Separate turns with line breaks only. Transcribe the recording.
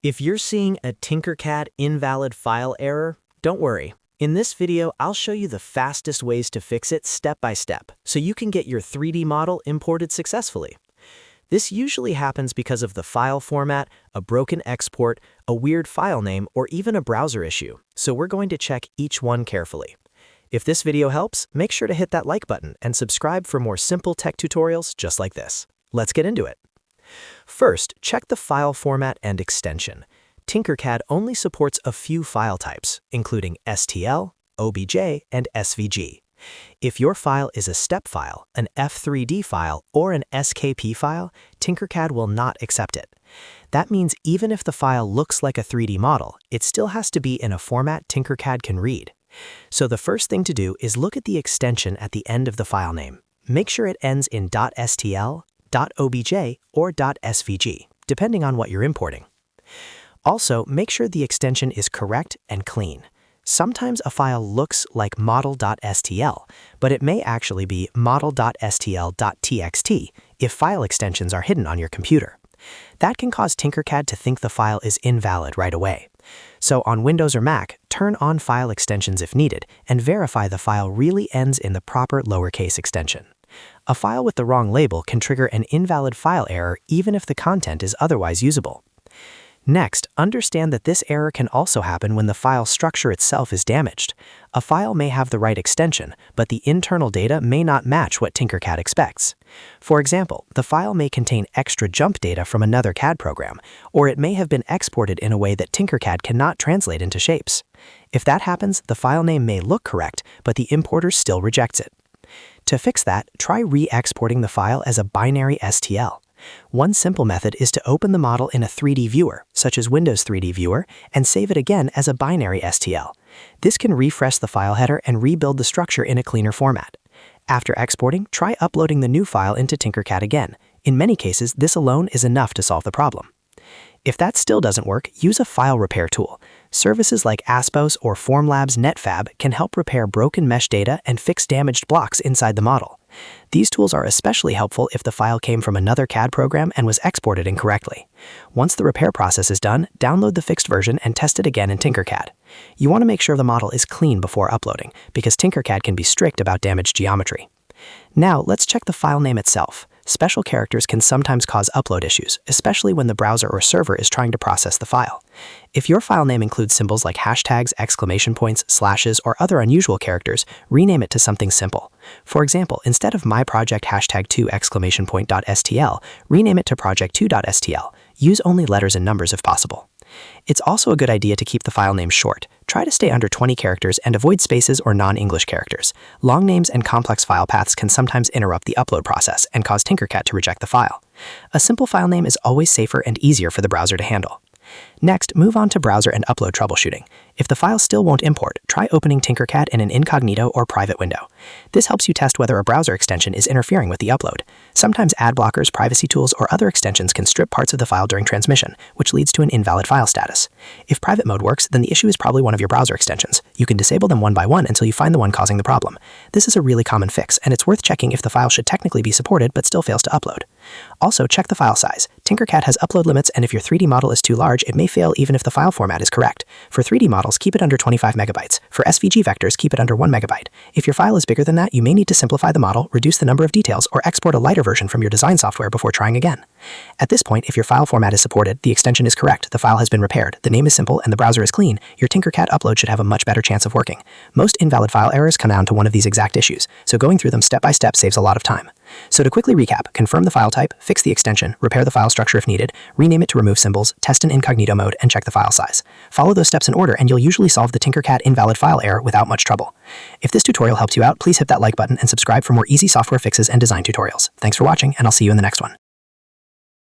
If you're seeing a Tinkercad invalid file error, don't worry. In this video, I'll show you the fastest ways to fix it step by step, so you can get your 3D model imported successfully. This usually happens because of the file format, a broken export, a weird file name, or even a browser issue, so we're going to check each one carefully. If this video helps, make sure to hit that like button and subscribe for more simple tech tutorials just like this. Let's get into it. First, check the file format and extension. Tinkercad only supports a few file types, including STL, OBJ, and SVG. If your file is a step file, an F3D file, or an SKP file, Tinkercad will not accept it. That means even if the file looks like a 3D model, it still has to be in a format Tinkercad can read. So the first thing to do is look at the extension at the end of the file name. Make sure it ends in .stl, .obj, or .svg, depending on what you're importing. Also, make sure the extension is correct and clean. Sometimes a file looks like model.stl, but it may actually be model.stl.txt if file extensions are hidden on your computer. That can cause Tinkercad to think the file is invalid right away. So on Windows or Mac, turn on file extensions if needed and verify the file really ends in the proper lowercase extension. A file with the wrong label can trigger an invalid file error even if the content is otherwise usable. Next, understand that this error can also happen when the file structure itself is damaged. A file may have the right extension, but the internal data may not match what Tinkercad expects. For example, the file may contain extra jump data from another CAD program, or it may have been exported in a way that Tinkercad cannot translate into shapes. If that happens, the file name may look correct, but the importer still rejects it. To fix that, try re-exporting the file as a binary STL. One simple method is to open the model in a 3D viewer, such as Windows 3D Viewer, and save it again as a binary STL. This can refresh the file header and rebuild the structure in a cleaner format. After exporting, try uploading the new file into Tinkercad again. In many cases, this alone is enough to solve the problem. If that still doesn't work, use a file repair tool. Services like Aspos or Formlabs NetFab can help repair broken mesh data and fix damaged blocks inside the model. These tools are especially helpful if the file came from another CAD program and was exported incorrectly. Once the repair process is done, download the fixed version and test it again in Tinkercad. You want to make sure the model is clean before uploading, because Tinkercad can be strict about damaged geometry. Now, let's check the file name itself. Special characters can sometimes cause upload issues, especially when the browser or server is trying to process the file. If your file name includes symbols like hashtags, exclamation points, slashes, or other unusual characters, rename it to something simple. For example, instead of myproject #2!.stl, rename it to project2.stl. Use only letters and numbers if possible. It's also a good idea to keep the file name short. Try to stay under 20 characters and avoid spaces or non-English characters. Long names and complex file paths can sometimes interrupt the upload process and cause Tinkercad to reject the file. A simple file name is always safer and easier for the browser to handle. Next, move on to browser and upload troubleshooting. If the file still won't import, try opening Tinkercad in an incognito or private window. This helps you test whether a browser extension is interfering with the upload. Sometimes ad blockers, privacy tools, or other extensions can strip parts of the file during transmission, which leads to an invalid file status. If private mode works, then the issue is probably one of your browser extensions. You can disable them one by one until you find the one causing the problem. This is a really common fix, and it's worth checking if the file should technically be supported but still fails to upload. Also, check the file size. Tinkercad has upload limits, and if your 3D model is too large, it may fail even if the file format is correct. For 3D models, keep it under 25 megabytes. For SVG vectors, keep it under 1 megabyte. If your file is bigger than that, you may need to simplify the model, reduce the number of details, or export a lighter version from your design software before trying again. At this point, if your file format is supported, the extension is correct, the file has been repaired, the name is simple, and the browser is clean, your Tinkercad upload should have a much better chance of working. Most invalid file errors come down to one of these exact issues, so going through them step by step saves a lot of time. So to quickly recap, confirm the file type, fix the extension, repair the file structure if needed, rename it to remove symbols, test in incognito mode, and check the file size. Follow those steps in order and you'll usually solve the Tinkercad invalid file error without much trouble. If this tutorial helps you out, please hit that like button and subscribe for more easy software fixes and design tutorials. Thanks for watching, and I'll see you in the next one.